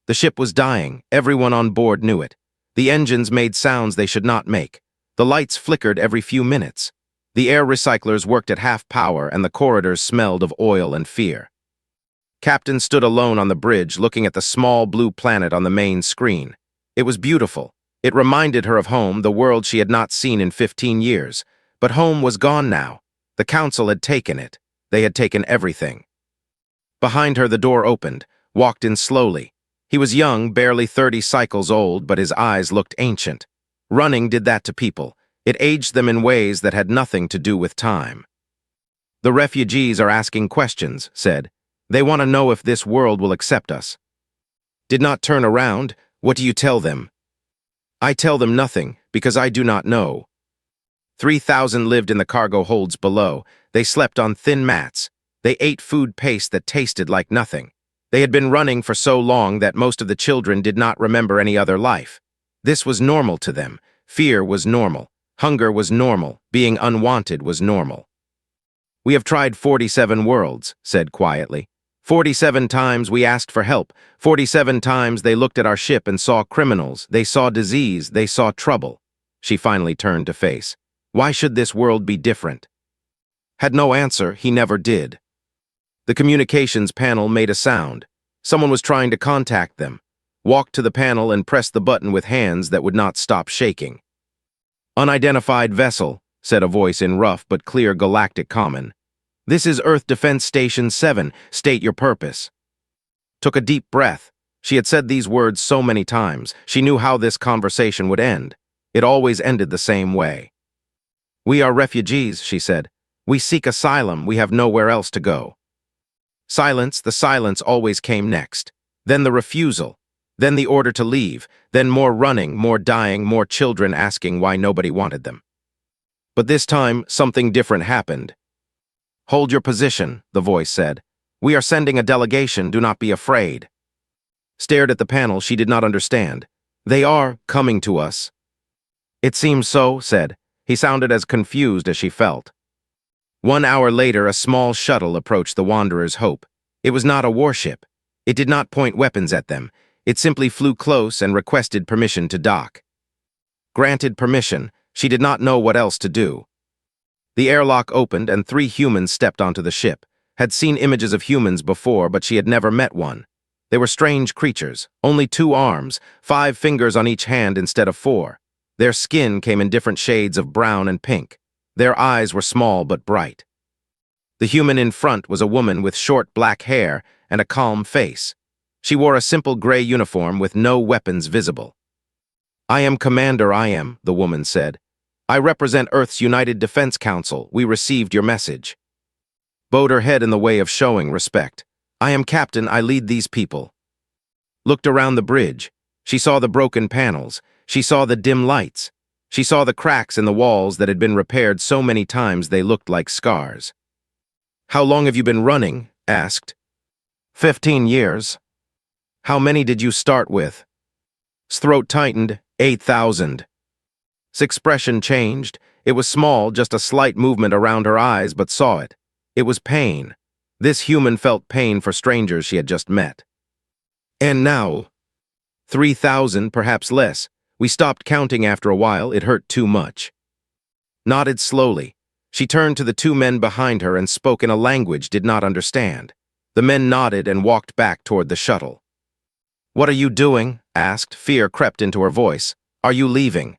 The ship was dying. Everyone on board knew it. The engines made sounds they should not make. The lights flickered every few minutes. The air recyclers worked at half power, and the corridors smelled of oil and fear. Captain stood alone on the bridge, looking at the small blue planet on the main screen. It was beautiful. It reminded her of home, the world she had not seen in 15 years. But home was gone now. The council had taken it. They had taken everything. Behind her, the door opened, walked in slowly. He was young, barely 30 cycles old, but his eyes looked ancient. Running did that to people. It aged them in ways that had nothing to do with time. "The refugees are asking questions," said. "They want to know if this world will accept us." "Did not turn around. What do you tell them?" "I tell them nothing, because I do not know." 3,000 lived in the cargo holds below. They slept on thin mats. They ate food paste that tasted like nothing. They had been running for so long that most of the children did not remember any other life. This was normal to them. Fear was normal. Hunger was normal. Being unwanted was normal. "We have tried 47 worlds," said quietly. 47 times we asked for help. 47 times they looked at our ship and saw criminals. They saw disease. They saw trouble. She finally turned to face. Why should this world be different? Had no answer. He never did. The communications panel made a sound. Someone was trying to contact them. Walked to the panel and pressed the button with hands that would not stop shaking. "Unidentified vessel," said a voice in rough but clear galactic common. "This is Earth Defense Station 7. State your purpose." Took a deep breath. She had said these words so many times. She knew how this conversation would end. It always ended the same way. "We are refugees," she said. "We seek asylum. We have nowhere else to go." Silence. The silence always came next. Then the refusal. Then the order to leave. Then more running, more dying, more children asking why nobody wanted them. But this time, something different happened. "Hold your position," the voice said. "We are sending a delegation. Do not be afraid." Stared at the panel. She did not understand. "They are coming to us." "It seems so," said. He sounded as confused as she felt. 1 hour later, a small shuttle approached the Wanderer's Hope. It was not a warship. It did not point weapons at them. It simply flew close and requested permission to dock. Granted permission. She did not know what else to do. The airlock opened and 3 humans stepped onto the ship. Had seen images of humans before, but she had never met one. They were strange creatures. Only 2 arms, 5 fingers on each hand instead of 4. Their skin came in different shades of brown and pink. Their eyes were small but bright. The human in front was a woman with short black hair and a calm face. She wore a simple gray uniform with no weapons visible. "I am Commander, the woman said. "I represent Earth's United Defense Council. We received your message." Bowed her head in the way of showing respect. "I am Captain. I lead these people." Looked around the bridge. She saw the broken panels. She saw the dim lights. She saw the cracks in the walls that had been repaired so many times they looked like scars. "How long have you been running?" asked. 15 years. "How many did you start with?" His throat tightened. 8,000. His expression changed. It was small, just a slight movement around her eyes, but saw it. It was pain. This human felt pain for strangers she had just met. "And now?" 3,000, perhaps less. "We stopped counting after a while. It hurt too much." Nodded slowly. She turned to the 2 men behind her and spoke in a language did not understand. The men nodded and walked back toward the shuttle. "What are you doing?" asked. Fear crept into her voice. "Are you leaving?"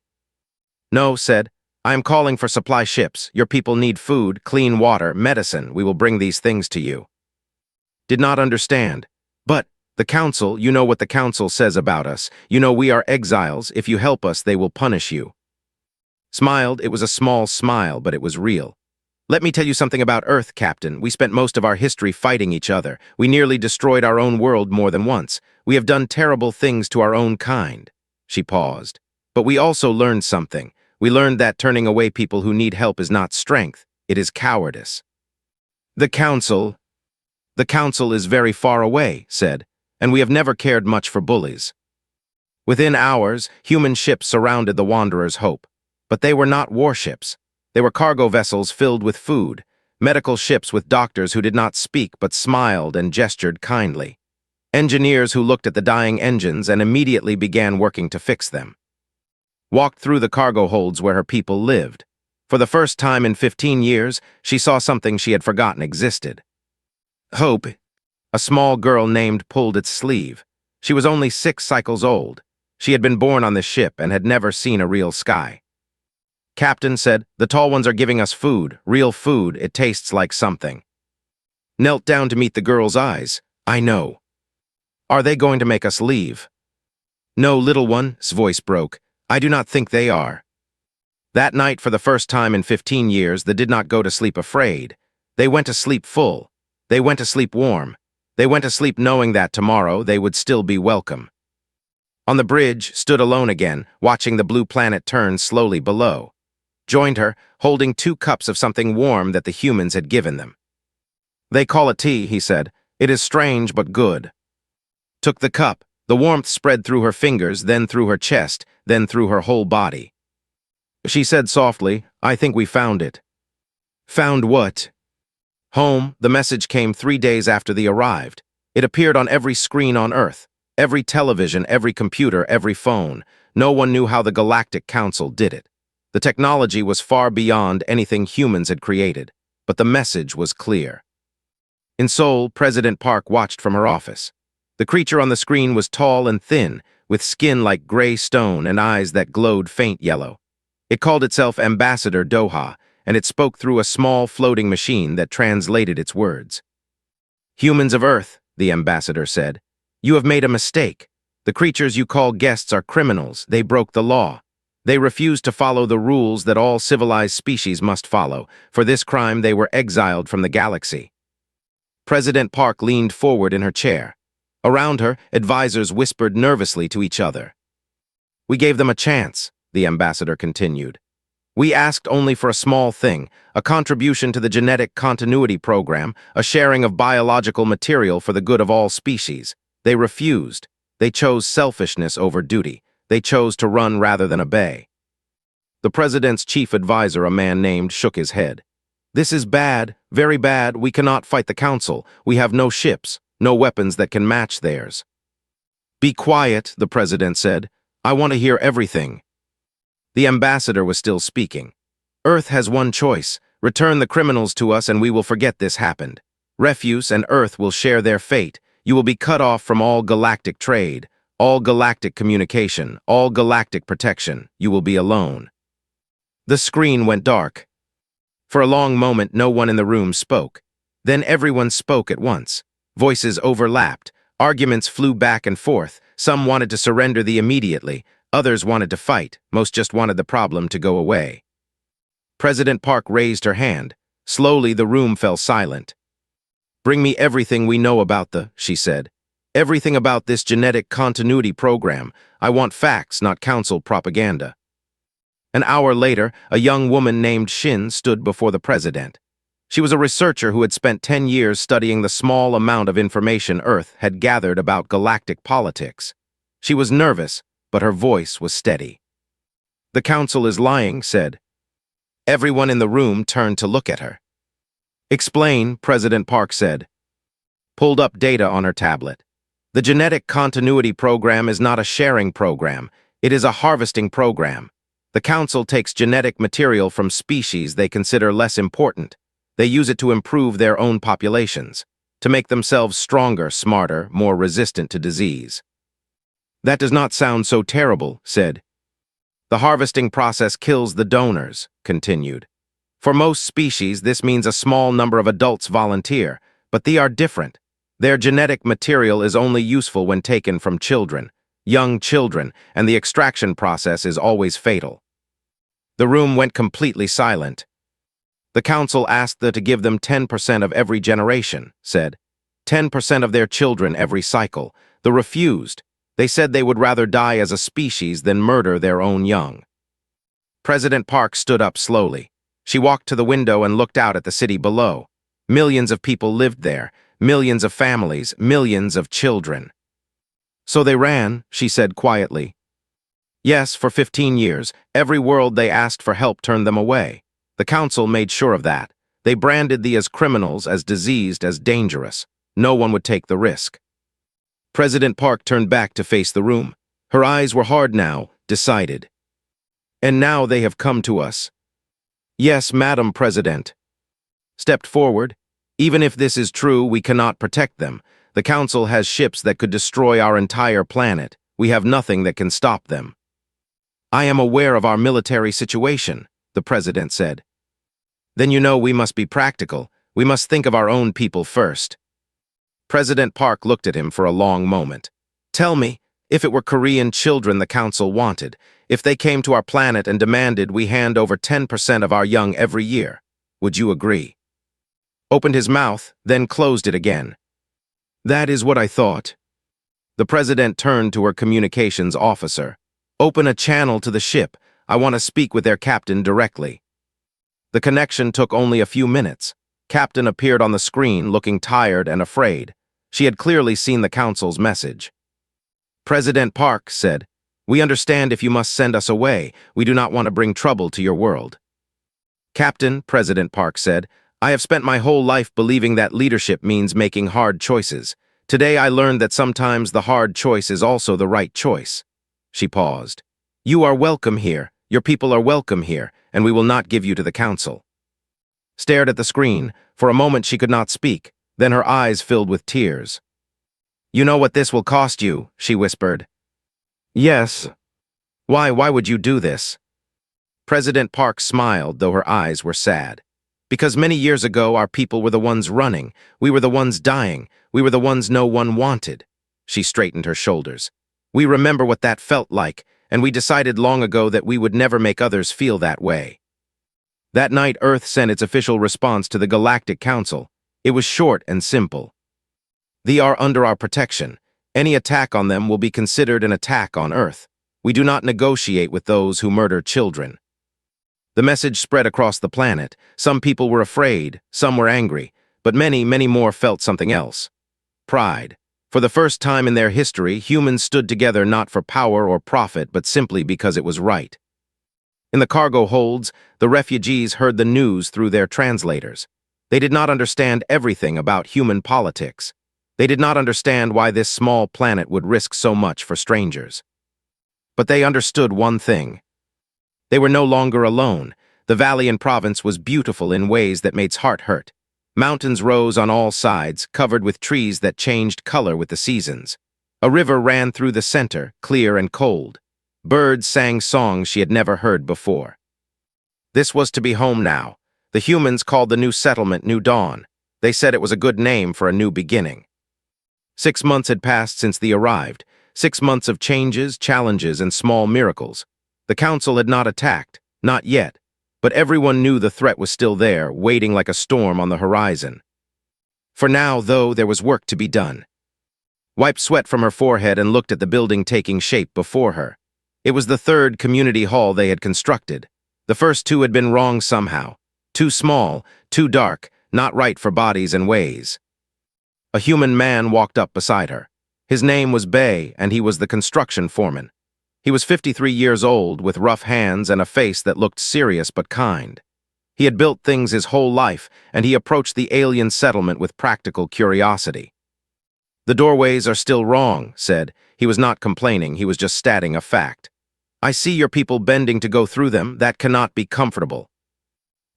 "No," said. "I am calling for supply ships. Your people need food, clean water, medicine. We will bring these things to you." Did not understand. "But the council, you know what the council says about us. You know we are exiles. If you help us, they will punish you." Smiled. It was a small smile, but it was real. "Let me tell you something about Earth, Captain. We spent most of our history fighting each other. We nearly destroyed our own world more than once. We have done terrible things to our own kind." She paused. "But we also learned something. We learned that turning away people who need help is not strength. It is cowardice." The council is very far away," said. "And we have never cared much for bullies." Within hours, human ships surrounded the Wanderer's Hope. But they were not warships. They were cargo vessels filled with food, medical ships with doctors who did not speak but smiled and gestured kindly. Engineers who looked at the dying engines and immediately began working to fix them. Walked through the cargo holds where her people lived. For the first time in 15 years, she saw something she had forgotten existed. Hope, a small girl named, pulled its sleeve. She was only 6 cycles old. She had been born on the ship and had never seen a real sky. Captain said, "The tall ones are giving us food, real food, it tastes like something." Knelt down to meet the girl's eyes. "I know." "Are they going to make us leave?" "No, little one's voice broke. I do not think they are." That night, for the first time in 15 years, they did not go to sleep afraid. They went to sleep full. They went to sleep warm. They went to sleep knowing that tomorrow they would still be welcome. On the bridge, stood alone again, watching the blue planet turn slowly below. Joined her, holding 2 cups of something warm that the humans had given them. "They call it tea," he said. "It is strange but good." Took the cup. The warmth spread through her fingers, then through her chest, then through her whole body. She said softly, "I think we found it." "Found what?" "Home." The message came 3 days after they arrived. It appeared on every screen on Earth, every television, every computer, every phone. No one knew how the Galactic Council did it. The technology was far beyond anything humans had created, but the message was clear. In Seoul, President Park watched from her office. The creature on the screen was tall and thin, with skin like gray stone and eyes that glowed faint yellow. It called itself Ambassador Doha, and it spoke through a small floating machine that translated its words. "Humans of Earth," the ambassador said, "you have made a mistake. The creatures you call guests are criminals. They broke the law. They refused to follow the rules that all civilized species must follow. For this crime, they were exiled from the galaxy." President Park leaned forward in her chair. Around her, advisors whispered nervously to each other. "We gave them a chance," the ambassador continued. "We asked only for a small thing, a contribution to the genetic continuity program, a sharing of biological material for the good of all species. They refused. They chose selfishness over duty. They chose to run rather than obey." The president's chief advisor, a man named, shook his head. "This is bad, very bad. We cannot fight the council. We have no ships, no weapons that can match theirs." "Be quiet," the president said. "I want to hear everything." The ambassador was still speaking. "Earth has one choice. Return the criminals to us and we will forget this happened. Refuse and Earth will share their fate. You will be cut off from all galactic trade, all galactic communication, all galactic protection. You will be alone." The screen went dark. For a long moment, no one in the room spoke. Then everyone spoke at once. Voices overlapped. Arguments flew back and forth. Some wanted to surrender immediately. Others wanted to fight. Most just wanted the problem to go away. President Park raised her hand. Slowly, the room fell silent. "Bring me everything we know about she said. "Everything about this genetic continuity program. I want facts, not council propaganda." An hour later, a young woman named Shin stood before the president. She was a researcher who had spent 10 years studying the small amount of information Earth had gathered about galactic politics. She was nervous, but her voice was steady. "The council is lying," said. Everyone in the room turned to look at her. "Explain," President Park said. Pulled up data on her tablet. "The genetic continuity program is not a sharing program. It is a harvesting program. The council takes genetic material from species they consider less important. They use it to improve their own populations, to make themselves stronger, smarter, more resistant to disease." "That does not sound so terrible," said. "The harvesting process kills the donors," continued. "For most species, this means a small number of adults volunteer, but they are different. Their genetic material is only useful when taken from children, young children, and the extraction process is always fatal." The room went completely silent. "The council asked them to give them 10% of every generation," said. 10% of their children every cycle. They refused. They said they would rather die as a species than murder their own young. President Park stood up slowly. She walked to the window and looked out at the city below. Millions of people lived there, millions of families, millions of children. "So they ran," she said quietly. "Yes, for 15 years, every world they asked for help turned them away. The council made sure of that. They branded the as criminals, as diseased, as dangerous. No one would take the risk." President Park turned back to face the room. Her eyes were hard now, decided. And now they have come to us. Yes, Madam President. Stepped forward. Even if this is true, we cannot protect them. The Council has ships that could destroy our entire planet. We have nothing that can stop them. I am aware of our military situation, the President said. Then you know we must be practical. We must think of our own people first. President Park looked at him for a long moment. Tell me, if it were Korean children the Council wanted, if they came to our planet and demanded we hand over 10% of our young every year, would you agree? Opened his mouth, then closed it again. That is what I thought. The President turned to her communications officer. Open a channel to the ship. I want to speak with their captain directly. The connection took only a few minutes. Captain appeared on the screen looking tired and afraid. She had clearly seen the Council's message. President Park said, "We understand if you must send us away. We do not want to bring trouble to your world." Captain, President Park said, "I have spent my whole life believing that leadership means making hard choices. Today I learned that sometimes the hard choice is also the right choice." She paused. "You are welcome here. Your people are welcome here, and we will not give you to the Council." Stared at the screen. For a moment she could not speak. Then her eyes filled with tears. "You know what this will cost you," she whispered. "Yes." Why would you do this?" President Park smiled, though her eyes were sad. "Because many years ago our people were the ones running. We were the ones dying. We were the ones no one wanted." She straightened her shoulders. "We remember what that felt like, and we decided long ago that we would never make others feel that way." That night Earth sent its official response to the Galactic Council. It was short and simple. "They are under our protection. Any attack on them will be considered an attack on Earth. We do not negotiate with those who murder children." The message spread across the planet. Some people were afraid, some were angry, but many, many more felt something else. Pride. For the first time in their history, humans stood together not for power or profit, but simply because it was right. In the cargo holds, the refugees heard the news through their translators. They did not understand everything about human politics. They did not understand why this small planet would risk so much for strangers. But they understood one thing. They were no longer alone. The valley and province was beautiful in ways that made heart hurt. Mountains rose on all sides, covered with trees that changed color with the seasons. A river ran through the center, clear and cold. Birds sang songs she had never heard before. This was to be home now. The humans called the new settlement New Dawn. They said it was a good name for a new beginning. 6 months had passed since they arrived. 6 months of changes, challenges, and small miracles. The Council had not attacked, not yet, but everyone knew the threat was still there, waiting like a storm on the horizon. For now, though, there was work to be done. Wiped sweat from her forehead and looked at the building taking shape before her. It was the third community hall they had constructed. The first two had been wrong somehow. Too small, too dark, not right for bodies and ways. A human man walked up beside her. His name was Bay, and he was the construction foreman. He was 53 years old, with rough hands and a face that looked serious but kind. He had built things his whole life, and he approached the alien settlement with practical curiosity. "The doorways are still wrong," said. He was not complaining, he was just stating a fact. "I see your people bending to go through them. That cannot be comfortable."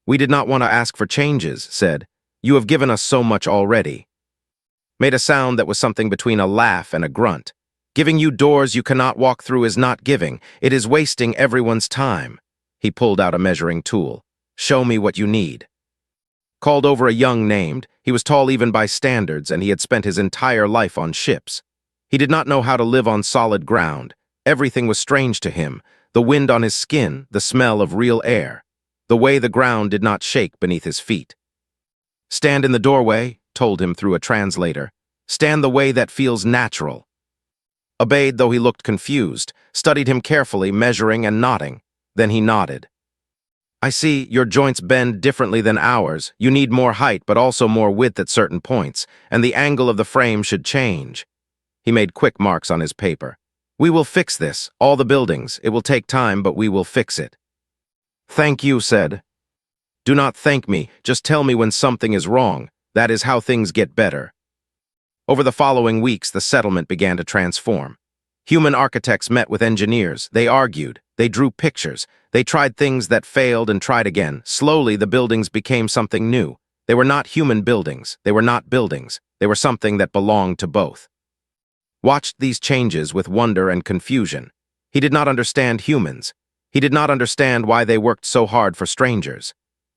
"We did not want to ask for changes," said. "You have given us so much already." Made a sound that was something between a laugh and a grunt. "Giving you doors you cannot walk through is not giving. It is wasting everyone's time." He pulled out a measuring tool. "Show me what you need." Called over a young named. He was tall even by standards, and he had spent his entire life on ships. He did not know how to live on solid ground. Everything was strange to him. The wind on his skin, the smell of real air. The way the ground did not shake beneath his feet. "Stand in the doorway," told him through a translator. "Stand the way that feels natural." Obeyed, though he looked confused, studied him carefully, measuring and nodding. Then he nodded. "I see, your joints bend differently than ours. You need more height, but also more width at certain points, and the angle of the frame should change." He made quick marks on his paper. "We will fix this, all the buildings. It will take time, but we will fix it." "Thank you," said. "Do not thank me, just tell me when something is wrong. That is how things get better." Over the following weeks, the settlement began to transform. Human architects met with engineers. They argued. They drew pictures. They tried things that failed and tried again. Slowly, the buildings became something new. They were not human buildings. They were not buildings. They were something that belonged to both. Watched these changes with wonder and confusion. He did not understand humans. He did not understand why they worked so hard for strangers.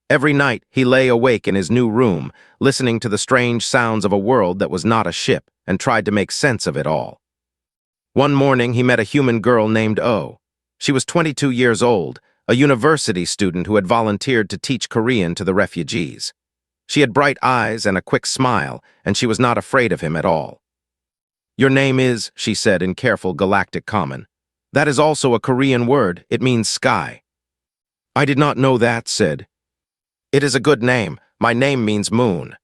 Every night, he lay awake in his new room, listening to the strange sounds of a world that was not a ship, and tried to make sense of it all. One morning, he met a human girl named O. She was 22 years old, a university student who had volunteered to teach Korean to the refugees. She had bright eyes and a quick smile, and she was not afraid of him at all. "Your name is," she said in careful Galactic Common. "That is also a Korean word. It means sky." "I did not know that," said. "It is a good name. My name means moon."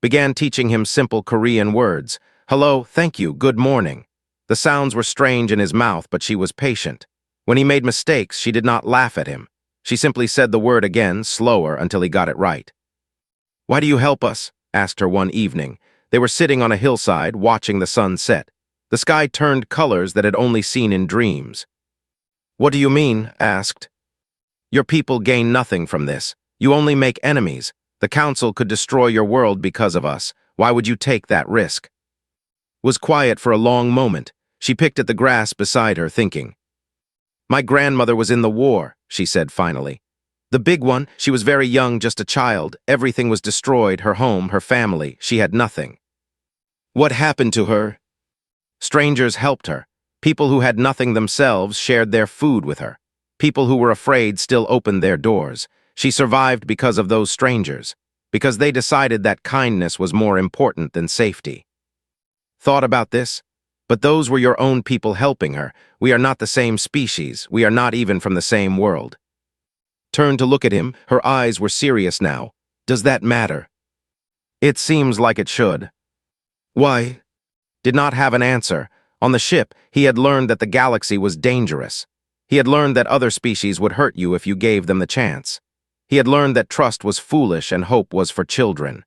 Began teaching him simple Korean words. Hello, thank you, good morning. The sounds were strange in his mouth, but she was patient. When he made mistakes, she did not laugh at him. She simply said the word again, slower, until he got it right. "Why do you help us?" asked her one evening. They were sitting on a hillside, watching the sun set. The sky turned colors that had only seen in dreams. "What do you mean?" asked. "Your people gain nothing from this. You only make enemies. The council could destroy your world because of us. Why would you take that risk?" Was quiet for a long moment. She picked at the grass beside her, thinking. "My grandmother was in the war," she said finally. "The big one. She was very young, just a child. Everything was destroyed, her home, her family. She had nothing." "What happened to her?" "Strangers helped her. People who had nothing themselves shared their food with her. People who were afraid still opened their doors. She survived because of those strangers, because they decided that kindness was more important than safety." Thought about this? But those were your own people helping her. We are not the same species. We are not even from the same world. Turned to look at him. Her eyes were serious now. "Does that matter?" "It seems like it should." "Why?" Did not have an answer. On the ship, he had learned that the galaxy was dangerous. He had learned that other species would hurt you if you gave them the chance. He had learned that trust was foolish and hope was for children.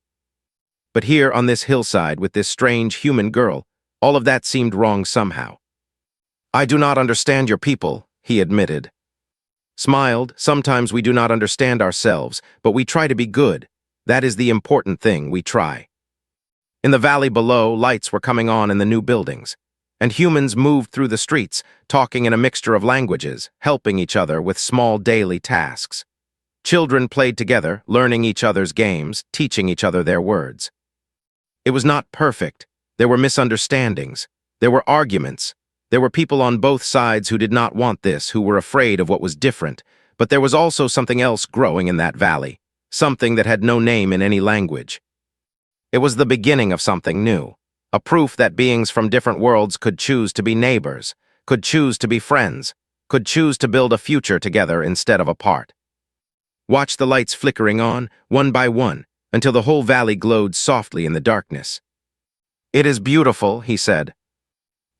But here on this hillside with this strange human girl, all of that seemed wrong somehow. "I do not understand your people," he admitted. Smiled. "Sometimes we do not understand ourselves, but we try to be good. That is the important thing, we try." In the valley below, lights were coming on in the new buildings, and humans moved through the streets, talking in a mixture of languages, helping each other with small daily tasks. Children played together, learning each other's games, teaching each other their words. It was not perfect. There were misunderstandings. There were arguments. There were people on both sides who did not want this, who were afraid of what was different. But there was also something else growing in that valley, something that had no name in any language. It was the beginning of something new, a proof that beings from different worlds could choose to be neighbors, could choose to be friends, could choose to build a future together instead of apart. Watch the lights flickering on, one by one, until the whole valley glowed softly in the darkness. "It is beautiful," he said.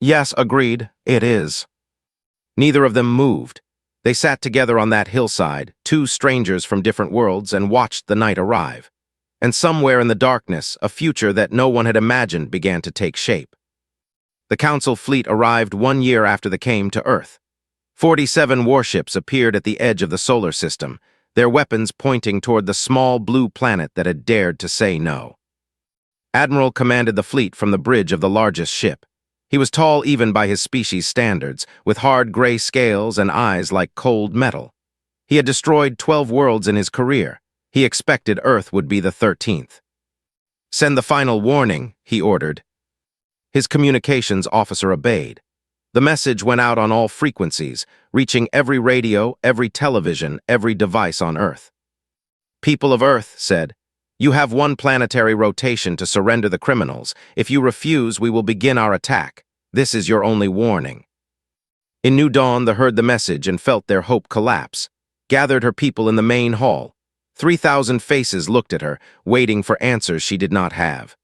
"Yes, agreed, it is." Neither of them moved. They sat together on that hillside, two strangers from different worlds, and watched the night arrive. And somewhere in the darkness, a future that no one had imagined began to take shape. The Council fleet arrived 1 year after they came to Earth. 47 warships appeared at the edge of the solar system, their weapons pointing toward the small blue planet that had dared to say no. Admiral commanded the fleet from the bridge of the largest ship. He was tall even by his species standards, with hard gray scales and eyes like cold metal. He had destroyed 12 worlds in his career. He expected Earth would be the 13th. "Send the final warning," he ordered. His communications officer obeyed. The message went out on all frequencies, reaching every radio, every television, every device on Earth. "People of Earth," said, "you have 1 planetary rotation to surrender the criminals. If you refuse, we will begin our attack. This is your only warning." In New Dawn, they heard the message and felt their hope collapse. Gathered her people in the main hall. 3,000 faces looked at her, waiting for answers she did not have.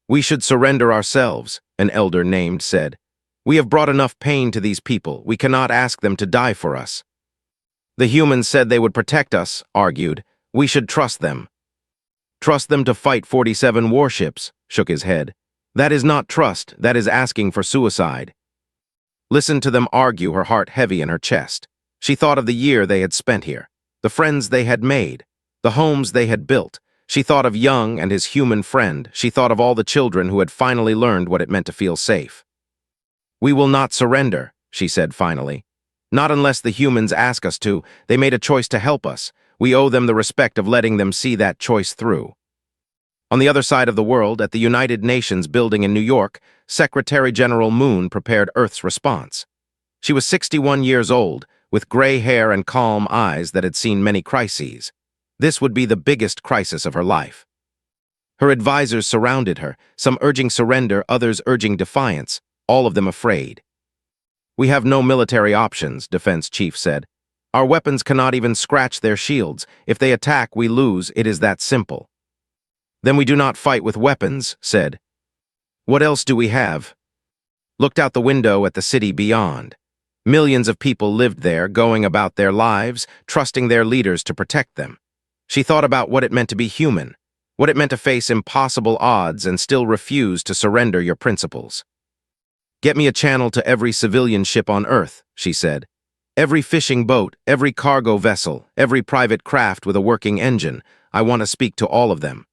"We should surrender ourselves," an elder named said. "We have brought enough pain to these people. We cannot ask them to die for us." The humans said they would protect us, argued. "We should trust them." "Trust them to fight 47 warships," shook his head. That is not trust, that is asking for suicide. Listen to them argue, her heart heavy in her chest. She thought of the year they had spent here, the friends they had made, the homes they had built. She thought of Young and his human friend. She thought of all the children who had finally learned what it meant to feel safe. "We will not surrender," she said finally. "Not unless the humans ask us to. They made a choice to help us. We owe them the respect of letting them see that choice through." On the other side of the world, at the United Nations building in New York, Secretary General Moon prepared Earth's response. She was 61 years old, with gray hair and calm eyes that had seen many crises. This would be the biggest crisis of her life. Her advisors surrounded her, some urging surrender, others urging defiance, all of them afraid. "We have no military options," Defense Chief said. "Our weapons cannot even scratch their shields. If they attack, we lose. It is that simple." "Then we do not fight with weapons," said. "What else do we have?" Looked out the window at the city beyond. Millions of people lived there, going about their lives, trusting their leaders to protect them. She thought about what it meant to be human, what it meant to face impossible odds and still refuse to surrender your principles. "Get me a channel to every civilian ship on Earth," she said. "Every fishing boat, every cargo vessel, every private craft with a working engine. I want to speak to all of them."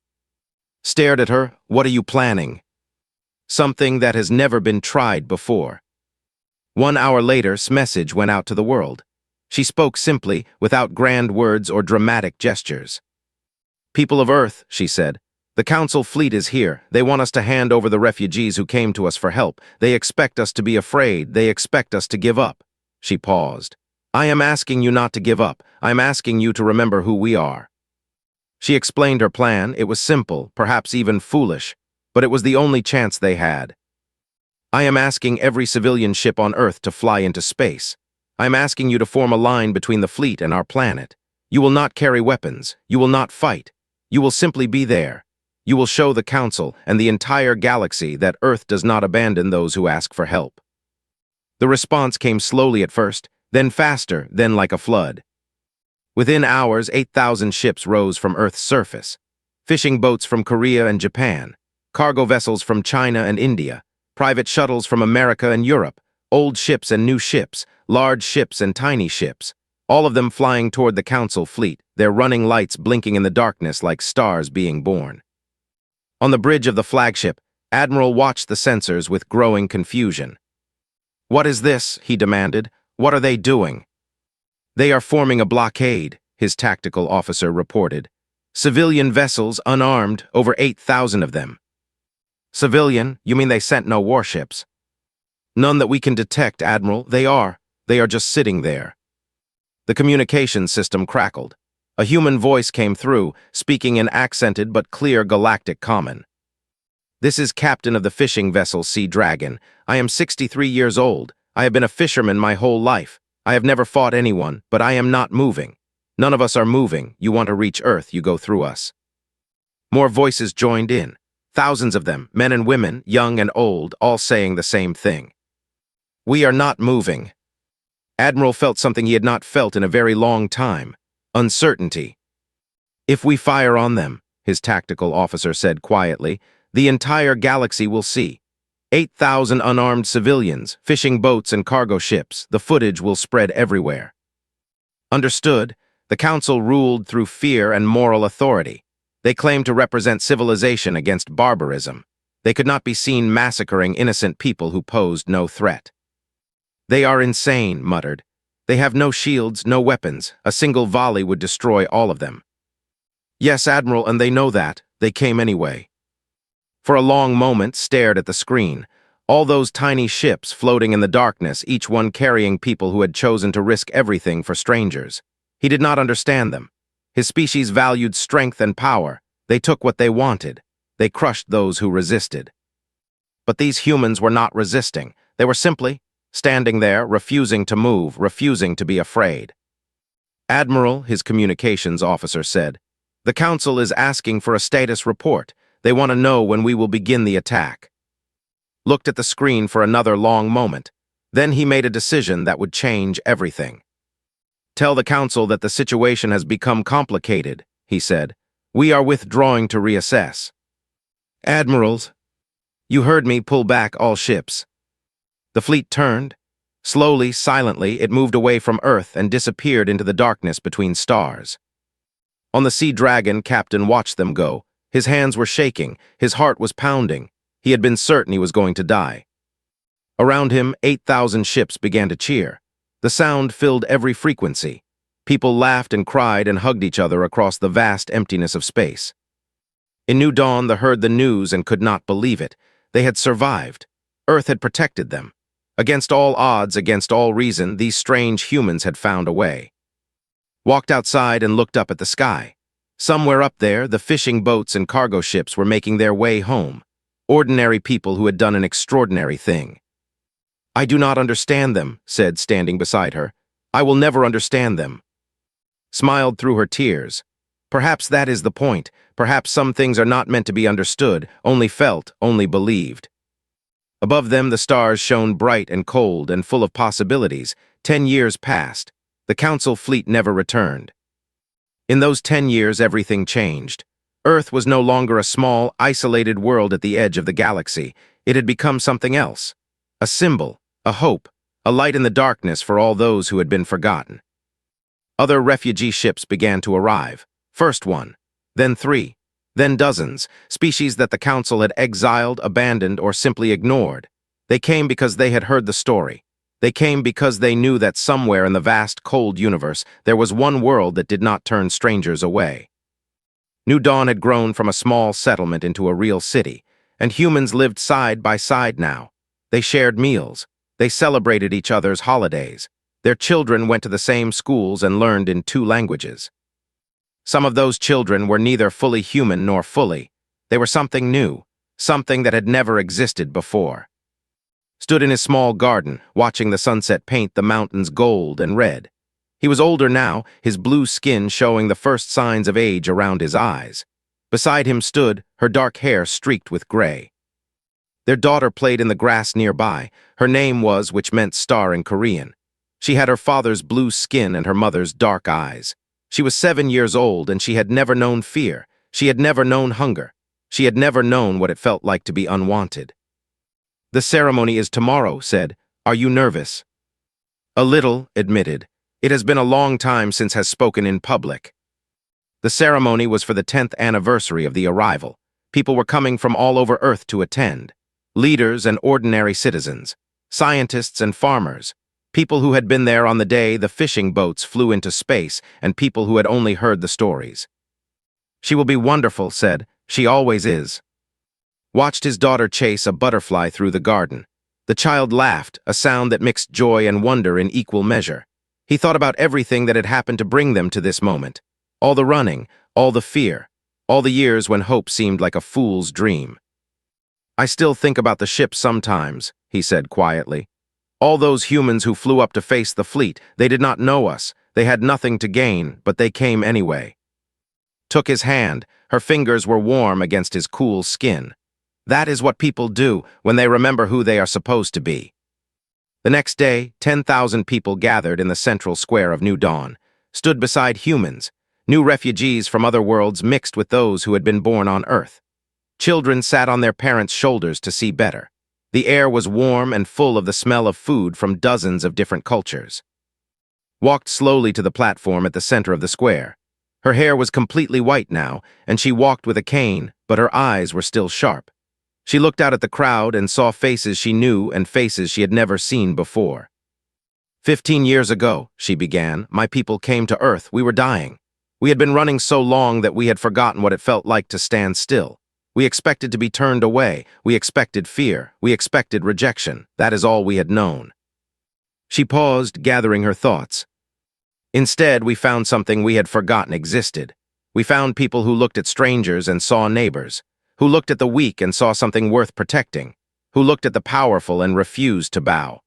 Stared at her. "What are you planning?" "Something that has never been tried before." 1 hour later, message went out to the world. She spoke simply, without grand words or dramatic gestures. "People of Earth," she said, "the Council fleet is here. They want us to hand over the refugees who came to us for help. They expect us to be afraid. They expect us to give up." She paused. "I am asking you not to give up. I am asking you to remember who we are." She explained her plan. It was simple, perhaps even foolish, but it was the only chance they had. "I am asking every civilian ship on Earth to fly into space. I am asking you to form a line between the fleet and our planet. You will not carry weapons. You will not fight. You will simply be there. You will show the Council and the entire galaxy that Earth does not abandon those who ask for help." The response came slowly at first, then faster, then like a flood. Within hours, 8,000 ships rose from Earth's surface. Fishing boats from Korea and Japan, cargo vessels from China and India, private shuttles from America and Europe, old ships and new ships, large ships and tiny ships, all of them flying toward the Council fleet, their running lights blinking in the darkness like stars being born. On the bridge of the flagship, Admiral watched the sensors with growing confusion. "What is this?" he demanded. "What are they doing?" "They are forming a blockade," his tactical officer reported. "Civilian vessels, unarmed, over 8,000 of them." "Civilian? You mean they sent no warships?" "None that we can detect, Admiral. They are just sitting there." The communications system crackled. A human voice came through, speaking in accented but clear galactic common. "This is captain of the fishing vessel Sea Dragon. I am 63 years old. I have been a fisherman my whole life. I have never fought anyone, but I am not moving. None of us are moving. You want to reach Earth, you go through us." More voices joined in. Thousands of them, men and women, young and old, all saying the same thing. "We are not moving." Admiral felt something he had not felt in a very long time. Uncertainty. "If we fire on them," his tactical officer said quietly, "the entire galaxy will see. 8,000 unarmed civilians, fishing boats and cargo ships. The footage will spread everywhere." Understood. The Council ruled through fear and moral authority. They claimed to represent civilization against barbarism. They could not be seen massacring innocent people who posed no threat. "They are insane," muttered. "They have no shields, no weapons. A single volley would destroy all of them." "Yes, Admiral, and they know that. They came anyway." For a long moment, stared at the screen. All those tiny ships floating in the darkness, each one carrying people who had chosen to risk everything for strangers. He did not understand them. His species valued strength and power. They took what they wanted. They crushed those who resisted. But these humans were not resisting. They were simply standing there, refusing to move, refusing to be afraid. "Admiral," his communications officer said, "the Council is asking for a status report. They want to know when we will begin the attack." Looked at the screen for another long moment. Then he made a decision that would change everything. "Tell the Council that the situation has become complicated," he said. "We are withdrawing to reassess." "Admirals, You heard me. Pull back all ships." The fleet turned. Slowly, silently, it moved away from Earth and disappeared into the darkness between stars. On the Sea Dragon, Captain watched them go. His hands were shaking, his heart was pounding. He had been certain he was going to die. Around him, 8,000 ships began to cheer. The sound filled every frequency. People laughed and cried and hugged each other across the vast emptiness of space. In New Dawn, they heard the news and could not believe it. They had survived. Earth had protected them. Against all odds, against all reason, these strange humans had found a way. Walked outside and looked up at the sky. Somewhere up there, the fishing boats and cargo ships were making their way home. Ordinary people who had done an extraordinary thing. "I do not understand them," said, standing beside her. "I will never understand them." Smiled through her tears. Perhaps that is the point. Perhaps some things are not meant to be understood, only felt, only believed. Above them, the stars shone bright and cold and full of possibilities. 10 years passed. The Council fleet never returned. In those 10 years, everything changed. Earth was no longer a small, isolated world at the edge of the galaxy. It had become something else. A symbol, a hope, a light in the darkness for all those who had been forgotten. Other refugee ships began to arrive. First one, then 3, then dozens, species that the Council had exiled, abandoned, or simply ignored. They came because they had heard the story. They came because they knew that somewhere in the vast, cold universe there was one world that did not turn strangers away. New Dawn had grown from a small settlement into a real city, and humans lived side by side now. They shared meals. They celebrated each other's holidays. Their children went to the same schools and learned in 2 languages. Some of those children were neither fully human nor fully. They were something new, something that had never existed before. Stood in his small garden, watching the sunset paint the mountains gold and red. He was older now, his blue skin showing the first signs of age around his eyes. Beside him stood, her dark hair streaked with gray. Their daughter played in the grass nearby. Her name was, which meant star in Korean. She had her father's blue skin and her mother's dark eyes. She was 7 years old, and she had never known fear. She had never known hunger. She had never known what it felt like to be unwanted. "The ceremony is tomorrow," said. "Are you nervous?" "A little," admitted. "It has been a long time since has spoken in public." The ceremony was for the 10th anniversary of the arrival. People were coming from all over Earth to attend. Leaders and ordinary citizens, scientists and farmers, people who had been there on the day the fishing boats flew into space, and people who had only heard the stories. "She will be wonderful," said. "She always is." Watched his daughter chase a butterfly through the garden. The child laughed, a sound that mixed joy and wonder in equal measure. He thought about everything that had happened to bring them to this moment. All the running, all the fear, all the years when hope seemed like a fool's dream. "I still think about the ship sometimes," he said quietly. "All those humans who flew up to face the fleet, they did not know us. They had nothing to gain, but they came anyway." Took his hand. Her fingers were warm against his cool skin. That is what people do when they remember who they are supposed to be. The next day, 10,000 people gathered in the central square of New Dawn, stood beside humans, new refugees from other worlds mixed with those who had been born on Earth. Children sat on their parents' shoulders to see better. The air was warm and full of the smell of food from dozens of different cultures. Walked slowly to the platform at the center of the square. Her hair was completely white now, and she walked with a cane, but her eyes were still sharp. She looked out at the crowd and saw faces she knew and faces she had never seen before. 15 years ago, she began, my people came to Earth. We were dying. We had been running so long that we had forgotten what it felt like to stand still. We expected to be turned away. We expected fear. We expected rejection. That is all we had known. She paused, gathering her thoughts. Instead, we found something we had forgotten existed. We found people who looked at strangers and saw neighbors, who looked at the weak and saw something worth protecting, who looked at the powerful and refused to bow.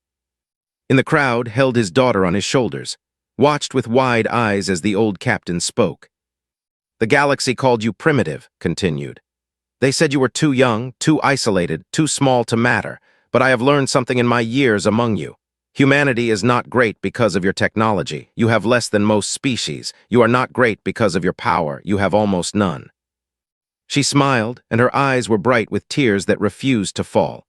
In the crowd, held his daughter on his shoulders, watched with wide eyes as the old captain spoke. The galaxy called you primitive, continued. They said you were too young, too isolated, too small to matter, but I have learned something in my years among you. Humanity is not great because of your technology. You have less than most species. You are not great because of your power. You have almost none. She smiled, and her eyes were bright with tears that refused to fall.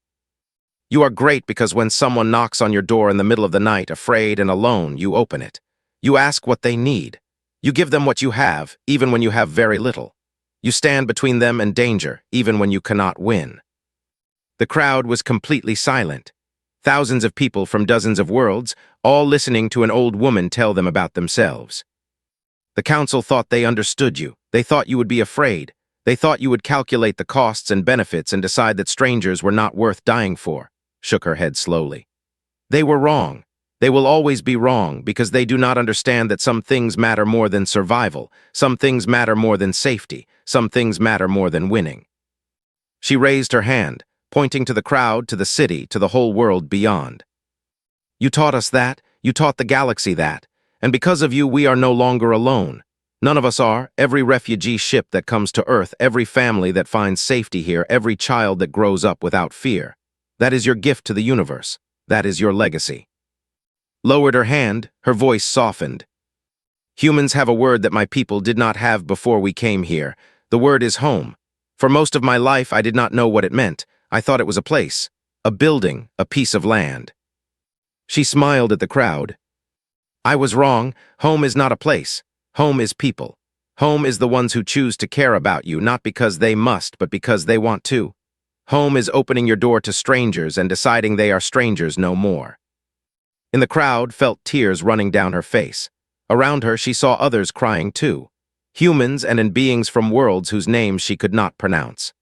You are great because when someone knocks on your door in the middle of the night, afraid and alone, you open it. You ask what they need. You give them what you have, even when you have very little. You stand between them and danger, even when you cannot win. The crowd was completely silent. Thousands of people from dozens of worlds, all listening to an old woman tell them about themselves. The council thought they understood you. They thought you would be afraid. They thought you would calculate the costs and benefits and decide that strangers were not worth dying for. Shook her head slowly. They were wrong. They will always be wrong because they do not understand that some things matter more than survival, some things matter more than safety, some things matter more than winning. She raised her hand, pointing to the crowd, to the city, to the whole world beyond. You taught us that, you taught the galaxy that, and because of you we are no longer alone. None of us are. Every refugee ship that comes to Earth, every family that finds safety here, every child that grows up without fear. That is your gift to the universe. That is your legacy. Lowered her hand, her voice softened. Humans have a word that my people did not have before we came here. The word is home. For most of my life I did not know what it meant. I thought it was a place, a building, a piece of land. She smiled at the crowd. I was wrong. Home is not a place. Home is people. Home is the ones who choose to care about you, not because they must, but because they want to. Home is opening your door to strangers and deciding they are strangers no more. In the crowd felt tears running down her face. Around her she saw others crying too. Humans and in beings from worlds whose names she could not pronounce.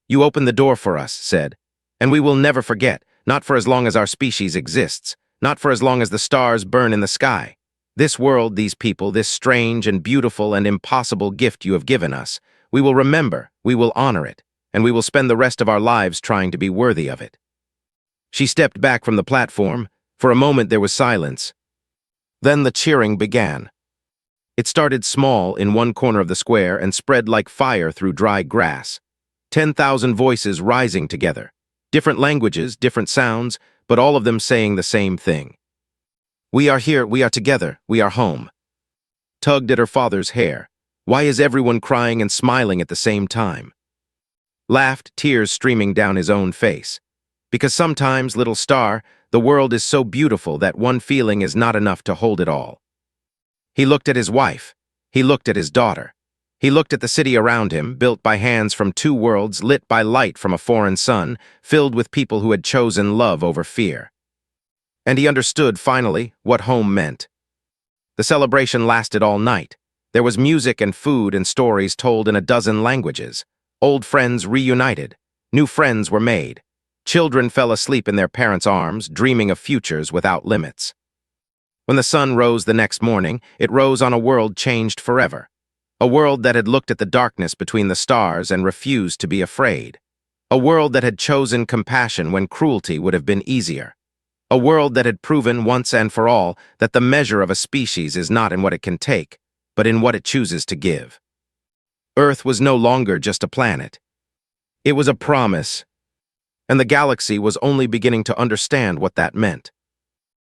You opened the door for us, said, and we will never forget, not for as long as our species exists, not for as long as the stars burn in the sky. This world, these people, this strange and beautiful and impossible gift you have given us, we will remember, we will honor it, and we will spend the rest of our lives trying to be worthy of it. She stepped back from the platform. For a moment there was silence. Then the cheering began. It started small in one corner of the square and spread like fire through dry grass. 10,000 voices rising together. Different languages, different sounds, but all of them saying the same thing. We are here, we are together, we are home. Tugged at her father's hair. Why is everyone crying and smiling at the same time? Laughed, tears streaming down his own face. Because sometimes, little star, the world is so beautiful that one feeling is not enough to hold it all. He looked at his wife. He looked at his daughter. He looked at the city around him, built by hands from two worlds, lit by light from a foreign sun, filled with people who had chosen love over fear. And he understood, finally, what home meant. The celebration lasted all night. There was music and food and stories told in a dozen languages. Old friends reunited. New friends were made. Children fell asleep in their parents' arms, dreaming of futures without limits. When the sun rose the next morning, it rose on a world changed forever. A world that had looked at the darkness between the stars and refused to be afraid. A world that had chosen compassion when cruelty would have been easier. A world that had proven once and for all that the measure of a species is not in what it can take, but in what it chooses to give. Earth was no longer just a planet. It was a promise, and the galaxy was only beginning to understand what that meant.